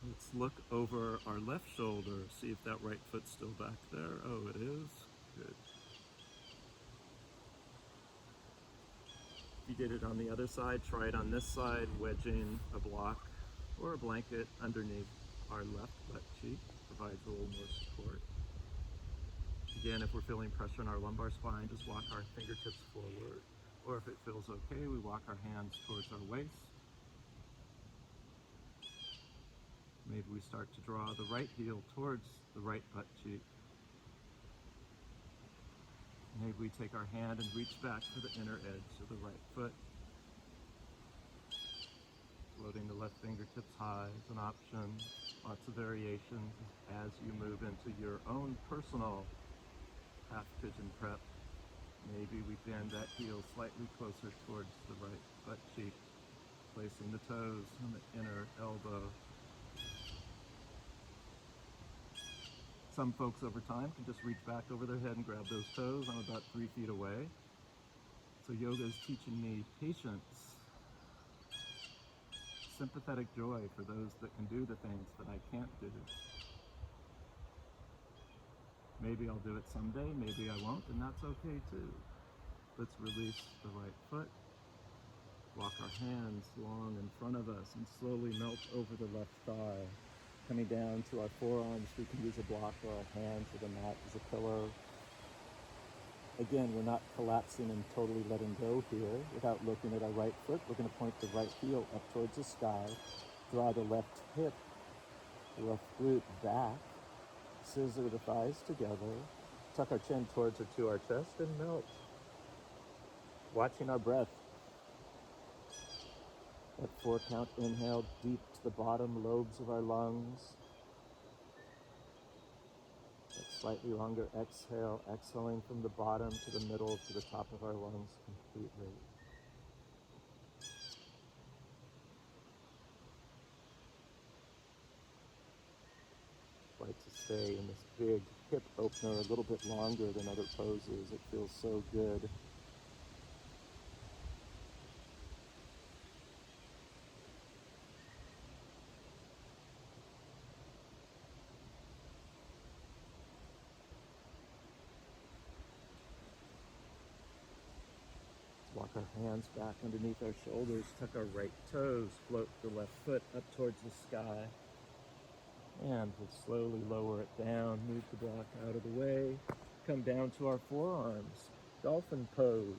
Speaker 1: Let's look over our left shoulder, see if that right foot's still back there. Oh, it is. Good. If you did it on the other side, try it on this side, wedging a block or a blanket underneath our left butt cheek. Provides a little more support. Again, if we're feeling pressure in our lumbar spine, just walk our fingertips forward. Or if it feels okay, we walk our hands towards our waist. Maybe we start to draw the right heel towards the right butt cheek. Maybe we take our hand and reach back for the inner edge of the right foot. Floating the left fingertips high is an option. Lots of variations as you move into your own personal half pigeon prep. Maybe we bend that heel slightly closer towards the right butt cheek, placing the toes on the inner elbow. Some folks over time can just reach back over their head and grab those toes. I'm about 3 feet away. So yoga is teaching me patience, sympathetic joy for those that can do the things that I can't do. Maybe I'll do it someday, maybe I won't, and that's okay too. Let's release the right foot. Walk our hands long in front of us and slowly melt over the left thigh. Coming down to our forearms, we can use a block or our hands or the mat as a pillow. Again, we're not collapsing and totally letting go here. Without looking at our right foot, we're going to point the right heel up towards the sky, draw the left hip, the left glute back, scissor the thighs together, tuck our chin towards or to our chest, and melt. Watching our breath. That 4 count inhale deep to the bottom lobes of our lungs. That slightly longer exhale, exhaling from the bottom to the middle to the top of our lungs completely. I'd like to stay in this big hip opener a little bit longer than other poses. It feels so good. Walk our hands back underneath our shoulders, tuck our right toes, float the left foot up towards the sky. And we'll slowly lower it down, move the block out of the way, come down to our forearms, Dolphin Pose.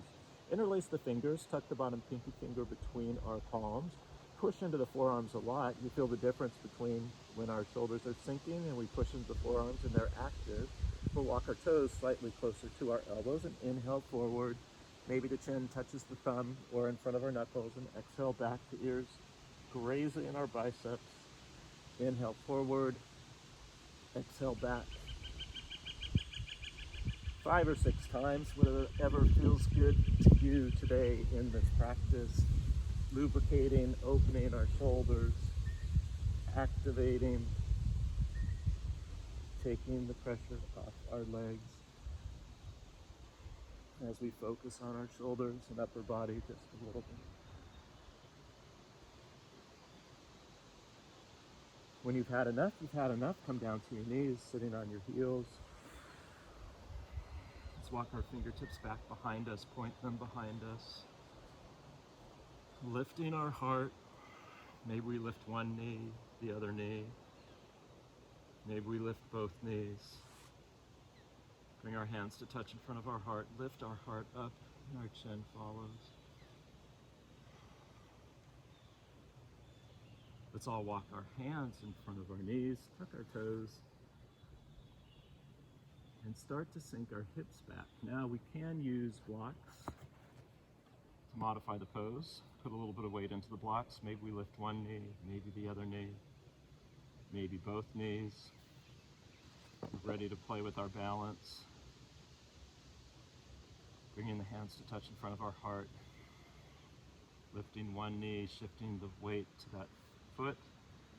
Speaker 1: Interlace the fingers, tuck the bottom pinky finger between our palms, push into the forearms a lot. You feel the difference between when our shoulders are sinking and we push into the forearms and they're active. We'll walk our toes slightly closer to our elbows and inhale forward. Maybe the chin touches the thumb or in front of our knuckles, and exhale back to ears, grazing our biceps. Inhale forward, exhale back. 5 or 6 times, whatever feels good to you today in this practice. Lubricating, opening our shoulders, activating, taking the pressure off our legs. As we focus on our shoulders and upper body just a little bit. When you've had enough, you've had enough. Come down to your knees, sitting on your heels. Let's walk our fingertips back behind us, point them behind us. Lifting our heart. Maybe we lift one knee, the other knee. Maybe we lift both knees. Bring our hands to touch in front of our heart. Lift our heart up and our chin follows. Let's all walk our hands in front of our knees, tuck our toes, and start to sink our hips back. Now we can use blocks to modify the pose. Put a little bit of weight into the blocks. Maybe we lift one knee, maybe the other knee, maybe both knees. We're ready to play with our balance. Bringing the hands to touch in front of our heart. Lifting one knee, shifting the weight to that foot.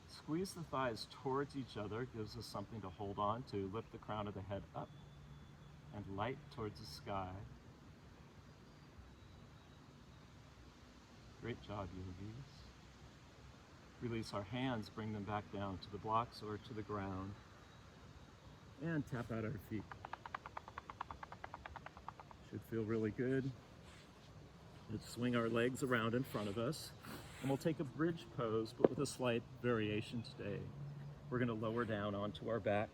Speaker 1: Squeeze the thighs towards each other, gives us something to hold on to. Lift the crown of the head up and light towards the sky. Great job, yogis. Release our hands, bring them back down to the blocks or to the ground. And tap out our feet. Should feel really good. Let's swing our legs around in front of us. And we'll take a bridge pose, but with a slight variation today. We're going to lower down onto our back.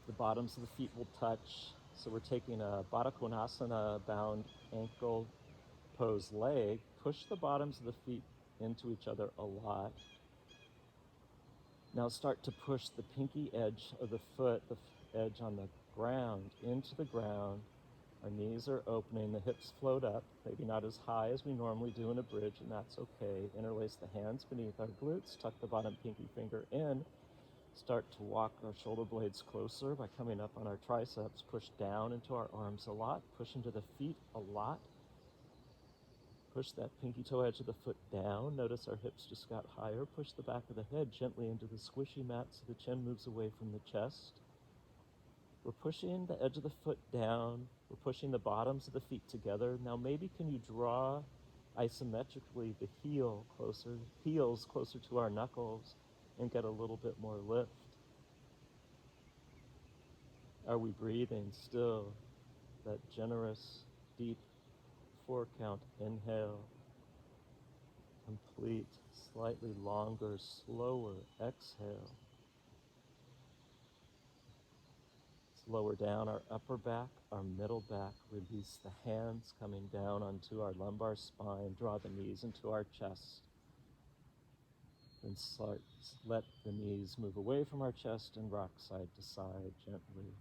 Speaker 1: The bottoms of the feet will touch. So we're taking a Badakunasana bound ankle pose leg. Push the bottoms of the feet into each other a lot. Now start to push the pinky edge of the foot, edge on the ground, into the ground. Our knees are opening, the hips float up, maybe not as high as we normally do in a bridge, and that's okay. Interlace the hands beneath our glutes, tuck the bottom pinky finger in, start to walk our shoulder blades closer by coming up on our triceps, push down into our arms a lot, push into the feet a lot. Push that pinky toe edge of the foot down. Notice our hips just got higher. Push the back of the head gently into the squishy mat so the chin moves away from the chest. We're pushing the edge of the foot down. We're pushing the bottoms of the feet together. Now maybe can you draw isometrically the heels closer to our knuckles and get a little bit more lift? Are we breathing still? That generous, deep 4-count inhale. Complete, slightly longer, slower exhale. Let's lower down our upper back, our middle back. Release the hands coming down onto our lumbar spine. Draw the knees into our chest. Then let the knees move away from our chest and rock side to side gently.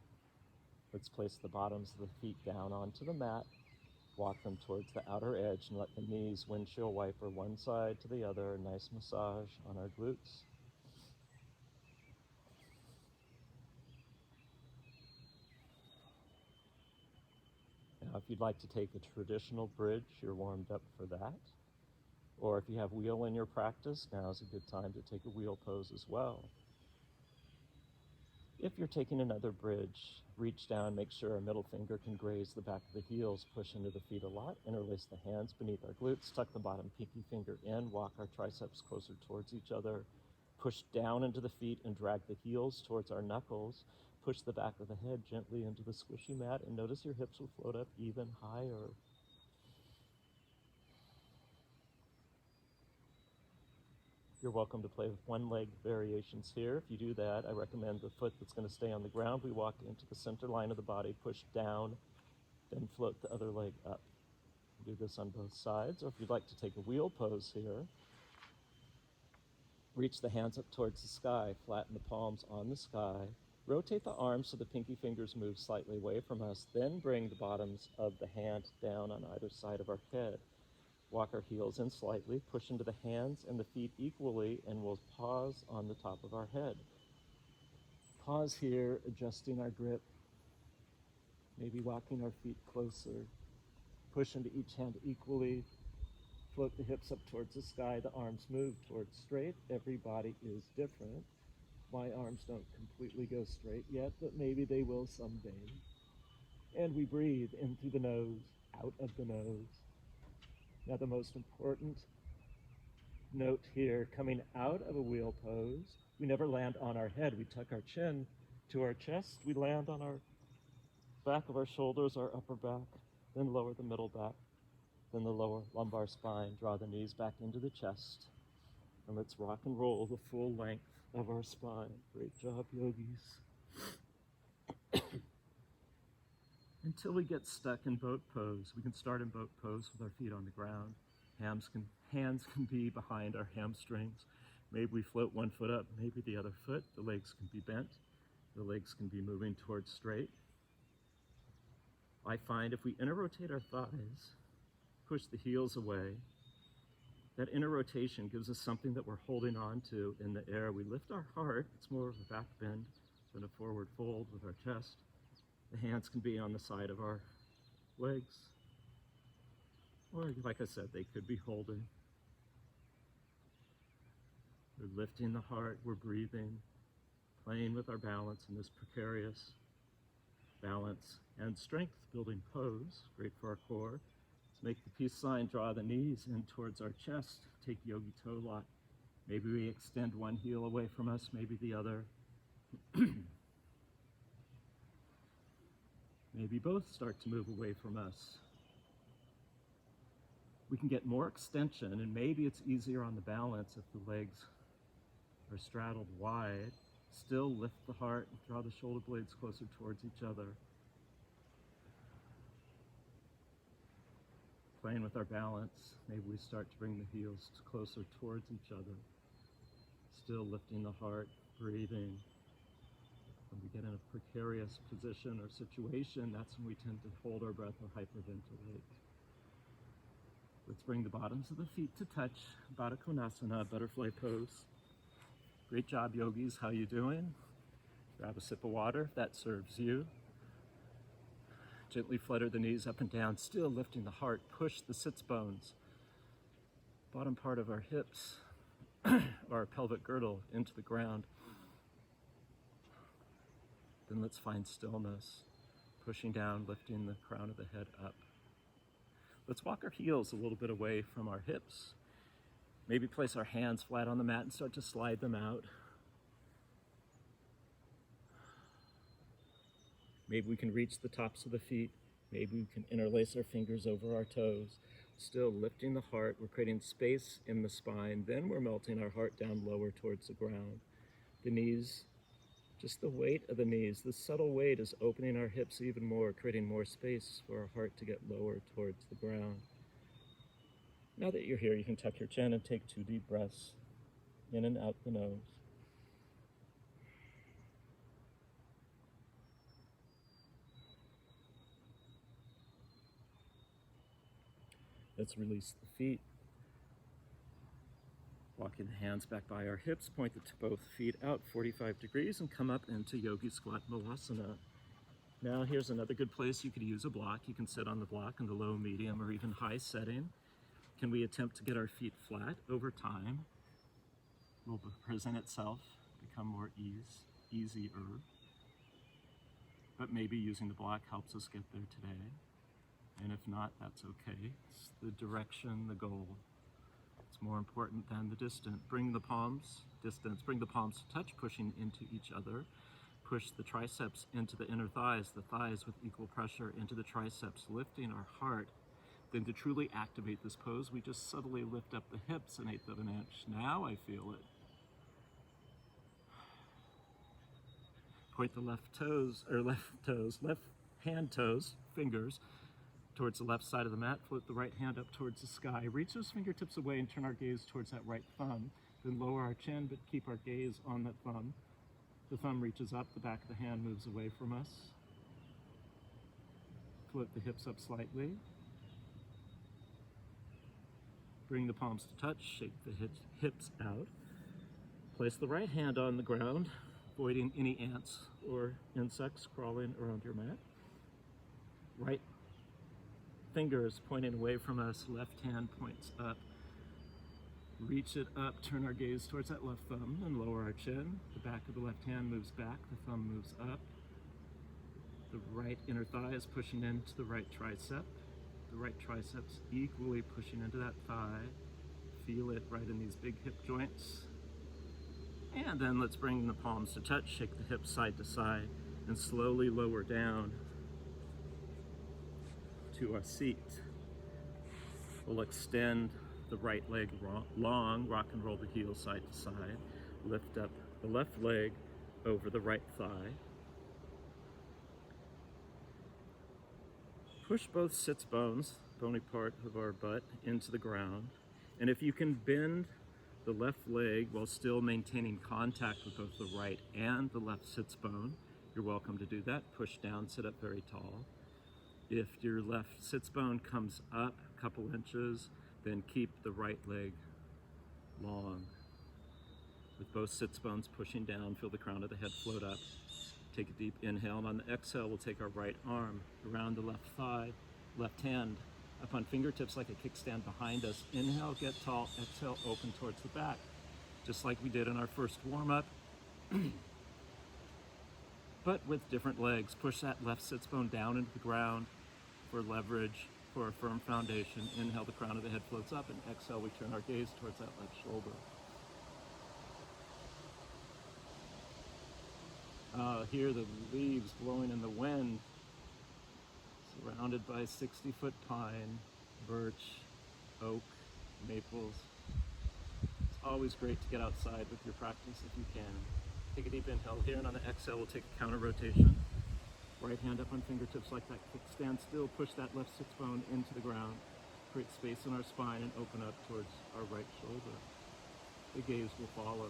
Speaker 1: Let's place the bottoms of the feet down onto the mat. Walk them towards the outer edge and let the knees windshield wiper one side to the other. Nice massage on our glutes. Now, if you'd like to take a traditional bridge, you're warmed up for that. Or if you have wheel in your practice, now is a good time to take a wheel pose as well. If you're taking another bridge, reach down, make sure our middle finger can graze the back of the heels, push into the feet a lot, interlace the hands beneath our glutes, tuck the bottom pinky finger in, walk our triceps closer towards each other, push down into the feet and drag the heels towards our knuckles, push the back of the head gently into the squishy mat, and notice your hips will float up even higher. You're welcome to play with one leg variations here. If you do that, I recommend the foot that's going to stay on the ground. We walk into the center line of the body, push down, then float the other leg up. Do this on both sides. Or if you'd like to take a wheel pose here, reach the hands up towards the sky, flatten the palms on the sky, rotate the arms so the pinky fingers move slightly away from us, then bring the bottoms of the hand down on either side of our head. Walk our heels in slightly, push into the hands and the feet equally, and we'll pause on the top of our head. Pause here, adjusting our grip, maybe walking our feet closer. Push into each hand equally, float the hips up towards the sky, the arms move towards straight. Every body is different. My arms don't completely go straight yet, but maybe they will someday. And we breathe in through the nose, out of the nose. Now the most important note here, coming out of a wheel pose, we never land on our head. We tuck our chin to our chest. We land on our back of our shoulders, our upper back, then lower the middle back, then the lower lumbar spine. Draw the knees back into the chest. And let's rock and roll the full length of our spine. Great job, yogis. Until we get stuck in boat pose. We can start in boat pose with our feet on the ground. Hands can be behind our hamstrings. Maybe we float one foot up, maybe the other foot. The legs can be bent. The legs can be moving towards straight. I find if we inner rotate our thighs, push the heels away, that inner rotation gives us something that we're holding on to in the air. We lift our heart. It's more of a back bend than a forward fold with our chest. The hands can be on the side of our legs. Or, like I said, they could be holding. We're lifting the heart, we're breathing, playing with our balance in this precarious balance and strength building pose. Great for our core. Let's make the peace sign, draw the knees in towards our chest, take yogi toe lock. Maybe we extend one heel away from us, maybe the other. Maybe both start to move away from us. We can get more extension, and maybe it's easier on the balance if the legs are straddled wide. Still lift the heart, draw the shoulder blades closer towards each other. Playing with our balance, maybe we start to bring the heels closer towards each other. Still lifting the heart, breathing. When we get in a precarious position or situation, that's when we tend to hold our breath or hyperventilate. Let's bring the bottoms of the feet to touch. Badakunasana, butterfly pose. Great job, yogis. How you doing? Grab a sip of water if that serves you. Gently flutter the knees up and down, still lifting the heart. Push the sits bones, bottom part of our hips, our pelvic girdle into the ground. Then let's find stillness, pushing down, lifting the crown of the head up. Let's walk our heels a little bit away from our hips. Maybe place our hands flat on the mat and start to slide them out. Maybe we can reach the tops of the feet. Maybe we can interlace our fingers over our toes. Still lifting the heart, we're creating space in the spine. Then we're melting our heart down lower towards the ground. The knees, just the weight of the knees, the subtle weight is opening our hips even more, creating more space for our heart to get lower towards the ground. Now that you're here, you can tuck your chin and take 2 deep breaths in and out the nose. Let's release the feet. Walking the hands back by our hips, point both feet out 45 degrees and come up into Yogi Squat Malasana. Now here's another good place you could use a block. You can sit on the block in the low, medium, or even high setting. Can we attempt to get our feet flat over time? Will present itself, become more easier. But maybe using the block helps us get there today. And if not, that's okay. It's the direction, the goal. It's more important than the distance. Bring the palms to touch, pushing into each other. Push the triceps into the inner thighs, the thighs with equal pressure into the triceps, lifting our heart. Then to truly activate this pose, we just subtly lift up the hips 1/8 of an inch. Now I feel it. Point the left hand toes, fingers, towards the left side of the mat. Float the right hand up towards the sky. Reach those fingertips away and turn our gaze towards that right thumb. Then lower our chin, but keep our gaze on that thumb. The thumb reaches up, the back of the hand moves away from us. Float the hips up slightly. Bring the palms to touch, shake the hips out. Place the right hand on the ground, avoiding any ants or insects crawling around your mat. Right fingers pointing away from us, left hand points up. Reach it up, turn our gaze towards that left thumb and lower our chin. The back of the left hand moves back, the thumb moves up. The right inner thigh is pushing into the right tricep. The right triceps equally pushing into that thigh. Feel it right in these big hip joints. And then let's bring the palms to touch, shake the hips side to side, and slowly lower down to our seat. We'll extend the right leg long, rock and roll the heels side to side. Lift up the left leg over the right thigh. Push both sits bones, bony part of our butt, into the ground. And if you can bend the left leg while still maintaining contact with both the right and the left sits bone, you're welcome to do that. Push down, sit up very tall. If your left sits bone comes up a couple inches, then keep the right leg long. With both sits bones pushing down, feel the crown of the head float up. Take a deep inhale, and on the exhale, we'll take our right arm around the left thigh, left hand up on fingertips like a kickstand behind us. Inhale, get tall. Exhale, open towards the back, just like we did in our first warm-up. But with different legs. Push that left sits bone down into the ground for leverage, for a firm foundation. Inhale, the crown of the head floats up, and exhale, we turn our gaze towards that left shoulder. Hear the leaves blowing in the wind, surrounded by 60-foot pine, birch, oak, maples. It's always great to get outside with your practice if you can. Take a deep inhale here, and on the exhale, we'll take a counter rotation. Right hand up on fingertips like that kickstand. Still push that left sits bone into the ground. Create space in our spine and open up towards our right shoulder. The gaze will follow.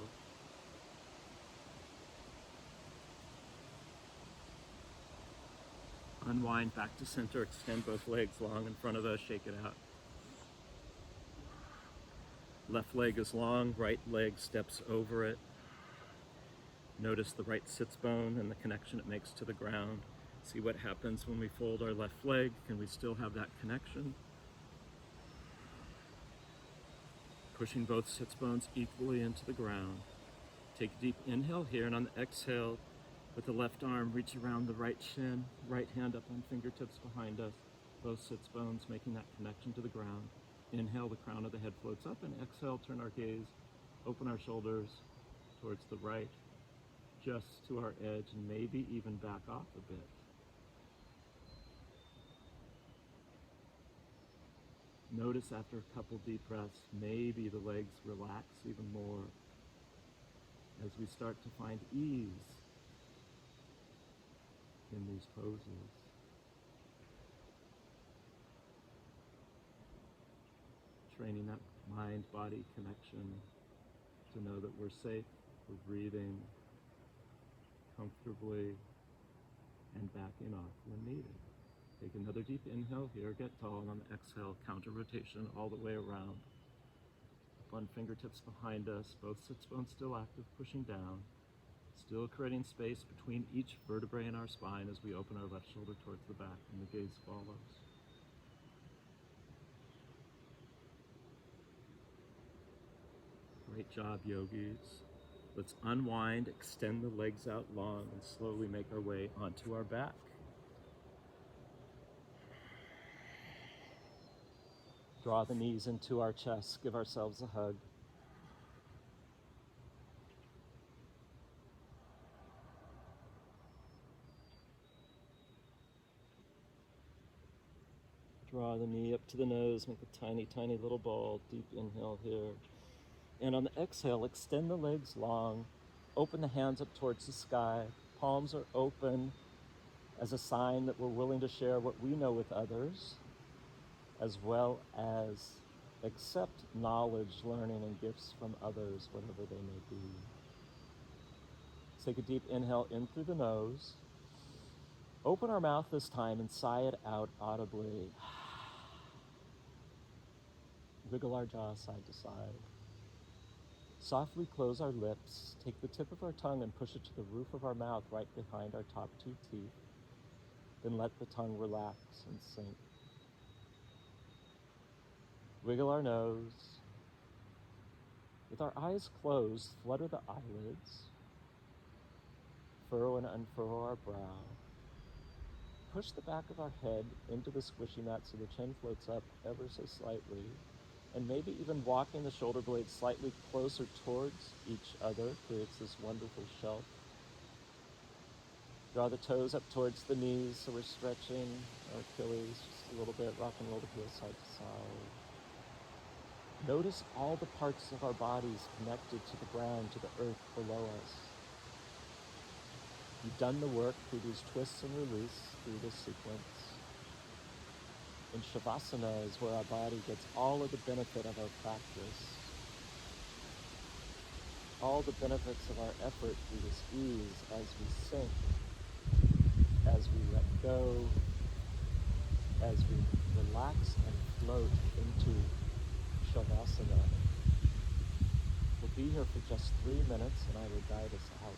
Speaker 1: Unwind back to center, extend both legs long in front of us, shake it out. Left leg is long, right leg steps over it. Notice the right sits bone and the connection it makes to the ground. See what happens when we fold our left leg. Can we still have that connection? Pushing both sits bones equally into the ground. Take a deep inhale here, and on the exhale, with the left arm, reach around the right shin, right hand up on fingertips behind us, both sits bones making that connection to the ground. Inhale, the crown of the head floats up, and exhale, turn our gaze, open our shoulders towards the right, just to our edge, and maybe even back off a bit. Notice after a couple deep breaths, maybe the legs relax even more as we start to find ease in these poses. Training that mind-body connection to know that we're safe, we're breathing comfortably, and backing off when needed. Take another deep inhale here, get tall, and on the exhale, counter rotation all the way around. Up on fingertips behind us, both sits bones still active, pushing down, still creating space between each vertebrae in our spine as we open our left shoulder towards the back and the gaze follows. Great job, yogis. Let's unwind, extend the legs out long, and slowly make our way onto our back. Draw the knees into our chest, give ourselves a hug. Draw the knee up to the nose, make a tiny, tiny little ball. Deep inhale here. And on the exhale, extend the legs long. Open the hands up towards the sky. Palms are open as a sign that we're willing to share what we know with others, as well as accept knowledge, learning, and gifts from others, whatever they may be. Take a deep inhale in through the nose. Open our mouth this time and sigh it out audibly. Wiggle our jaw side to side. Softly close our lips. Take the tip of our tongue and push it to the roof of our mouth right behind our top two teeth. Then let the tongue relax and sink. Wiggle our nose. With our eyes closed, flutter the eyelids. Furrow and unfurrow our brow. Push the back of our head into the squishy mat so the chin floats up ever so slightly. And maybe even walking the shoulder blades slightly closer towards each other creates this wonderful shelf. Draw the toes up towards the knees so we're stretching our Achilles just a little bit, rock and roll the heels side to side. Notice all the parts of our bodies connected to the ground, to the earth below us. You've done the work through these twists and release through this sequence. And Shavasana is where our body gets all of the benefit of our practice. All the benefits of our effort through this ease as we sink, as we let go, as we relax and float into Shavasana. We'll be here for just 3 minutes and I will guide us out.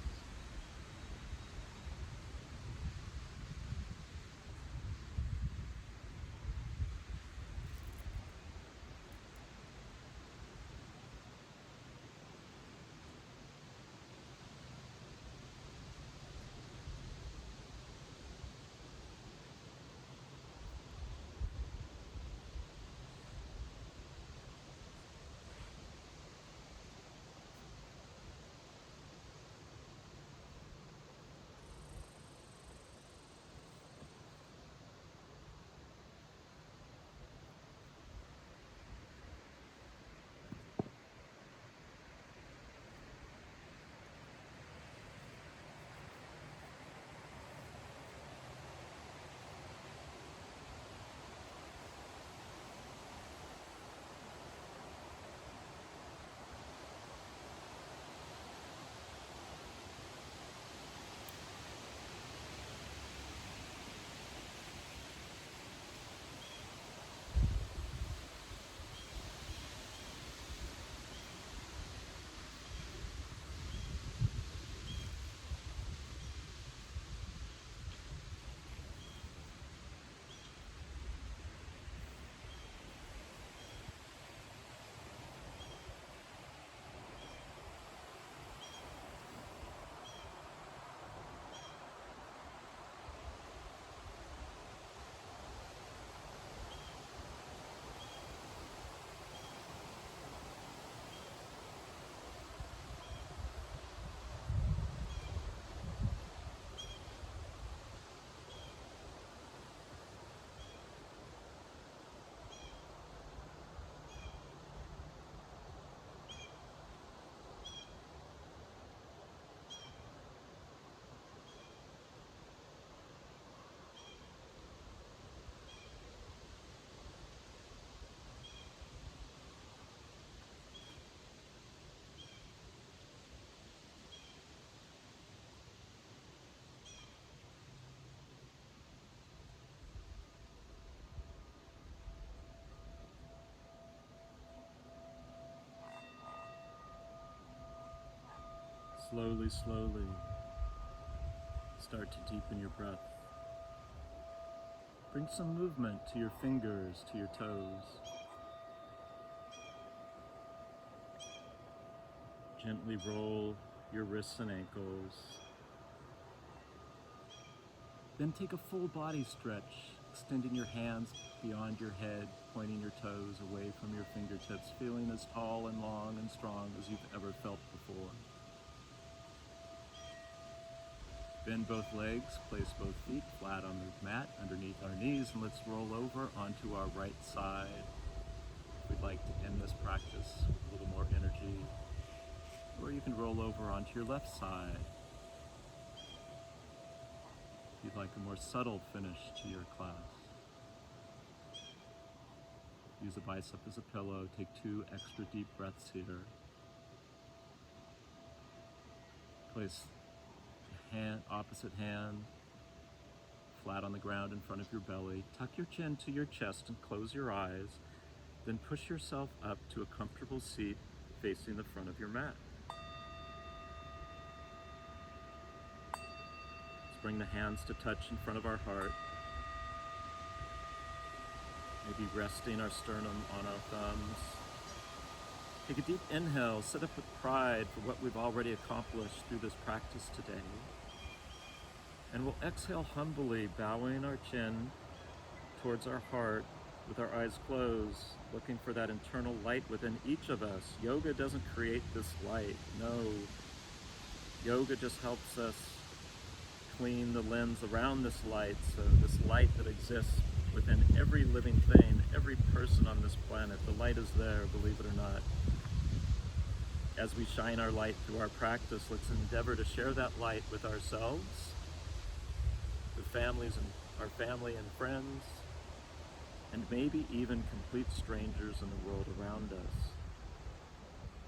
Speaker 1: slowly, slowly start to deepen your breath. Bring some movement to your fingers, to your toes. Gently roll your wrists and ankles. Then take a full body stretch, extending your hands beyond your head, pointing your toes away from your fingertips, feeling as tall and long and strong as you've ever felt before. Bend both legs, place both feet flat on the mat underneath our knees, and let's roll over onto our right side. We'd like to end this practice with a little more energy. Or you can roll over onto your left side. If you'd like a more subtle finish to your class. Use a bicep as a pillow. Take 2 extra deep breaths here. Place opposite hand flat on the ground in front of your belly. Tuck your chin to your chest and close your eyes. Then push yourself up to a comfortable seat facing the front of your mat. Let's bring the hands to touch in front of our heart. Maybe resting our sternum on our thumbs. Take a deep inhale, sit up with pride for what we've already accomplished through this practice today. And we'll exhale humbly, bowing our chin towards our heart with our eyes closed, looking for that internal light within each of us. Yoga doesn't create this light, no. Yoga just helps us clean the lens around this light, so this light that exists within every living thing, every person on this planet, the light is there, believe it or not. As we shine our light through our practice, let's endeavor to share that light with ourselves, with families and our family and friends, and maybe even complete strangers in the world around us.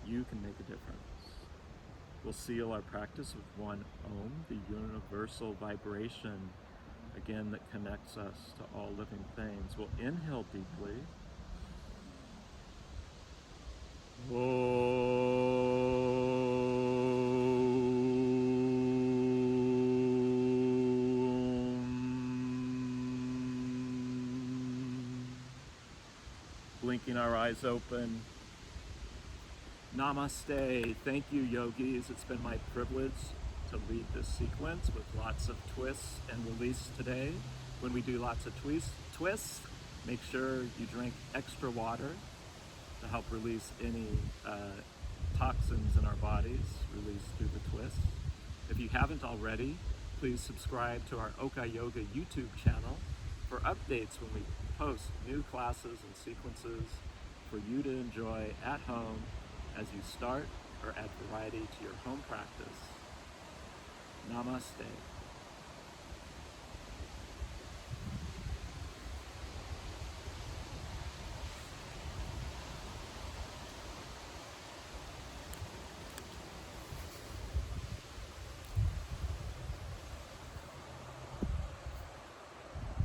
Speaker 1: You can make a difference. We'll seal our practice with one Om, the universal vibration, again, that connects us to all living things. We'll inhale deeply. Blinking our eyes open. Namaste. Thank you, yogis. It's been my privilege to lead this sequence with lots of twists and release today. When we do lots of twists, make sure you drink extra water to help release any toxins in our bodies, released through the twist. If you haven't already, please subscribe to our Okaiyoga YouTube channel for updates when we post new classes and sequences for you to enjoy at home as you start or add variety to your home practice. Namaste.